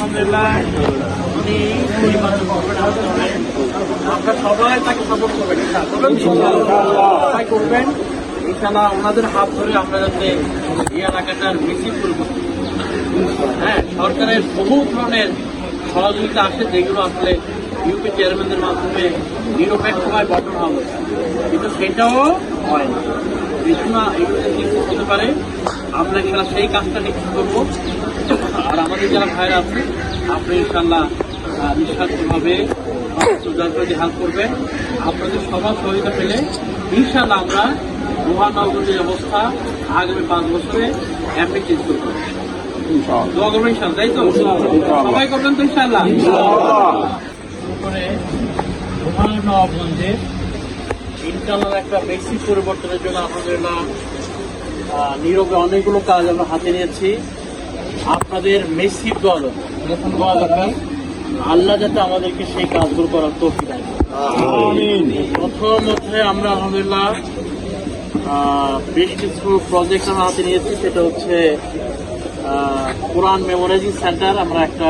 আলহামদুলিল্লাহ উনি আপনারা সবাই তাকে সাপোর্ট করবেন, সবাই করবেন ইনশাআল্লাহ। ওনাদের হাত ধরে আমরা যাতে এই এলাকাটার বেশি পরিবর্তন। হ্যাঁ, সরকারের বহু ধরনের সহযোগিতা আসে যেগুলো আসলে ইউপি চেয়ারম্যানদের মাধ্যমে নিরপেক্ষভাবে বন্টন হবে, কিন্তু সেটাও হয় না। এই জন্য এগুলো নিশ্চিত হতে পারে আমরা ইনশাল্লাহ সেই কাজটা নিশ্চিত করবো। আর আমাদের যারা ভাইরা আছে আপনি ইনশাল্লাহ নিঃস্বার্থভাবে হেল্প করবেন। আপনাদের সবার সহযোগিতা পেলে ইনশাল্লাহ আমরা মহানগরীর অবস্থা আগামী 5 বছরে এমনি চেঞ্জ করবো। দোয়া করবেন ইনশাল্লাহ, তাই তো? সবাই করবেন তো ইনশাল্লাহ? নবাবগঞ্জে ইনশাল্লাহ একটা বেসিক পরিবর্তনের জন্য আলহামদুলিল্লাহ নীরবে অনেকগুলো কাজ আমরা হাতে নিয়েছি। আপনাদের মেসিভ দোয়া দরকার, আল্লাহ যাতে আমাদেরকে সেই কাজগুলো করার তৌফিক দেয়। প্রথমত আমরা আলহামদুলিল্লাহ বেশ কিছু প্রজেক্ট আমরা হাতে নিয়েছি। সেটা হচ্ছে কোরআন মেমোরাইজিং সেন্টার। আমরা একটা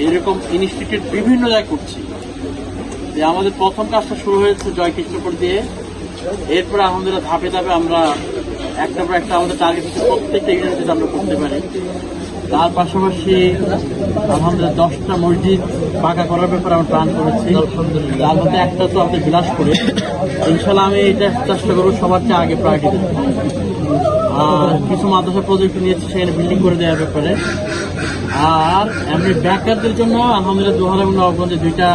এরকম ইনস্টিটিউট বিভিন্ন জায়গায় করছি। যে আমাদের প্রথম কাজটা শুরু হয়েছে জয়কৃষ্ণপুর দিয়ে, এরপরে আলহামদুলিল্লাহ ধাপে ধাপে আমরা একটা পর একটা আমাদের টার্গেট হচ্ছে প্রত্যেকটা ইউনিভার্সিটি আমরা করতে পারি। তার পাশাপাশি আলহামদুলিল্লাহ 10টা মসজিদ পাকা করার ব্যাপারে আমরা প্ল্যান করেছি। তার মধ্যে একটা তো আমাদের বিলাসপুরে। ইনশাল্লাহ আমি এটা চেষ্টা করবো সবার চেয়ে আগে প্রায়োরিটি দেবো। আর কিছু মাদ্রাসা প্রজেক্ট নিয়েছি সেখানে বিল্ডিং করে দেওয়ার ব্যাপারে। আর এমনি বেকারদের জন্য আলহামদুলিল্লাহ দোহার এবং নবাবগঞ্জে 2টা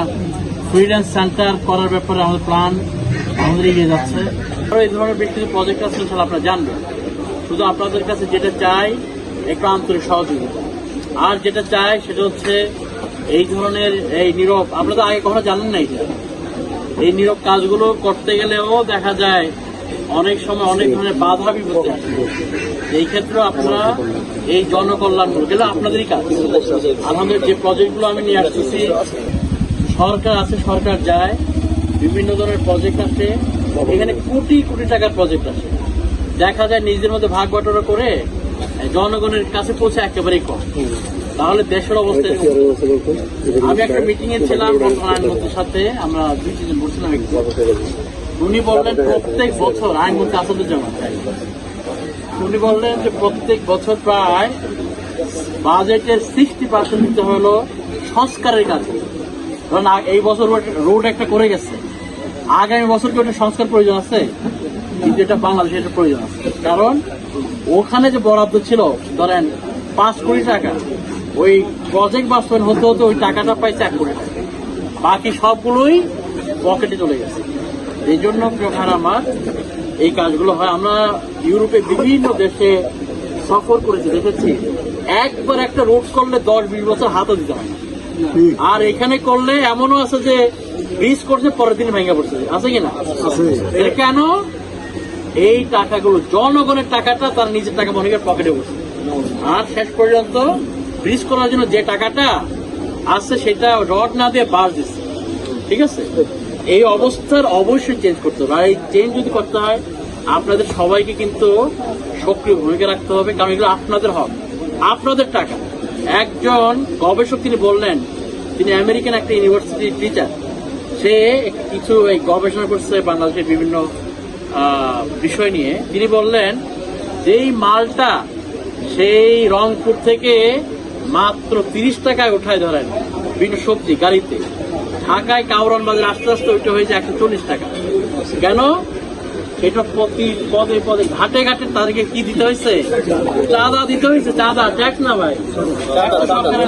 ফ্রিল্যান্স সেন্টার করার ব্যাপারে আমাদের প্ল্যান আমাদের এগিয়ে যাচ্ছে। এই ধরনের বেশ কিছু প্রজেক্ট আছে ইনশাল্লাহ আপনারা জানবেন। শুধু আপনাদের কাছে যেটা চাই একটু আন্তরিক সহযোগিতা, আর যেটা চাই সেটা হচ্ছে এই ধরনের এই নীরব, আপনারা তো আগে কখনো জানেন না এটা, এই নীরব কাজগুলো করতে গেলেও দেখা যায় অনেক সময় অনেক ধরনের বাধা বিপত্তি আসে। এই ক্ষেত্রে আপনারা এই জনকল্যাণ গেলে আপনাদেরই কাজ। আলহামদুলিল্লাহ যে প্রজেক্টগুলো আমি নিয়ে আসতেছি, সরকার আছে, সরকার যায়, বিভিন্ন ধরনের প্রজেক্ট আসে, এখানে কোটি কোটি টাকার প্রজেক্ট আসে। দেখা যায় নিজেদের মধ্যে ভাগ বাটোয়ারা করে জনগণের কাছে পৌঁছে একেবারেই কম। তাহলে দেশের অবস্থা, আমি একটা মিটিং এ ছিলাম আইনমন্ত্রীর সাথে, আমরা 2-3 জন বলছিলাম। উনি বললেন প্রত্যেক বছর আইনমন্ত্রী আসাদুজ্জামান, উনি বললেন যে প্রত্যেক বছর প্রায় বাজেটের 60% দিতে হলো সংস্কারের কাজে। কারণ এই বছর রোড একটা করে গেছে, আগামী বছর কি ওটা সংস্কার প্রয়োজন আছে? কিন্তু এটা বাংলাদেশে এটা প্রয়োজন আছে। কারণ ওখানে যে বরাদ্দ ছিল ধরেন 5 কোটি টাকা, ওই প্রজেক্ট বাস্তবায়ন হতে হতে ওই টাকাটা পাইছে 1 কোটি টাকা, বাকি সবগুলোই পকেটে চলে গেছে। এই জন্য আমার এই কাজগুলো হয়। আমরা ইউরোপে বিভিন্ন দেশে সফর করেছি, দেখেছি একবার একটা রোড করলে 10-20 বছর হাতও দিতে হয় না। আর এখানে করলে এমনও আছে যে ব্রিজ করছে পরের দিন ভেঙে পড়ছে, আছে কিনা? এটা কেন? এই টাকাগুলো জনগণের টাকাটা তার নিজের টাকা মনে করে পকেটে বসে, আর শেষ পর্যন্ত ব্রিজ করার জন্য যে টাকাটা আছে সেটা রড না দিয়ে বাস দিচ্ছে। ঠিক আছে, এই অবস্থার অবশ্যই চেঞ্জ করতে হবে। আর এই চেঞ্জ যদি করতে হয় আপনাদের সবাইকে কিন্তু সক্রিয় ভূমিকা রাখতে হবে, কারণ এগুলো আপনাদের হক, আপনাদের টাকা। একজন গবেষক তিনি বললেন, তিনি আমেরিকান একটা ইউনিভার্সিটির টিচার, সে কিছু এই গবেষণা করছে বাংলাদেশের বিভিন্ন বিষয় নিয়ে। তিনি বললেন যেই মালটা সেই রংপুর থেকে মাত্র 30 টাকায় উঠায় ধরেন বিভিন্ন সবজি গাড়িতে, ঢাকায় কাউরান বাজার আস্তে আস্তে ওইটা হয়েছে 140 টাকা। কেন? এটা প্রতি পদে পদে ঘাটে ঘাটে তাদেরকে কি দিতে হয়েছে? চাঁদা দিতে হয়েছে। চাঁদা, ট্যাক্স না ভাই,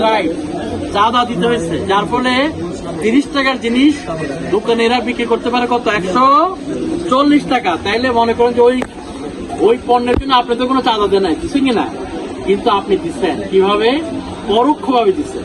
রাইট, চাঁদা দিতে হয়েছে। যার ফলে 30 টাকার জিনিস দোকানেরা বিক্রি করতে পারে কত? 140 টাকা। তাইলে মনে করেন যে ওই পণ্যের জন্য আপনি তো কোনো চাঁদা দেন নাই, কিছু কিনা, কিন্তু আপনি দিচ্ছেন কিভাবে? পরোক্ষভাবে দিচ্ছেন।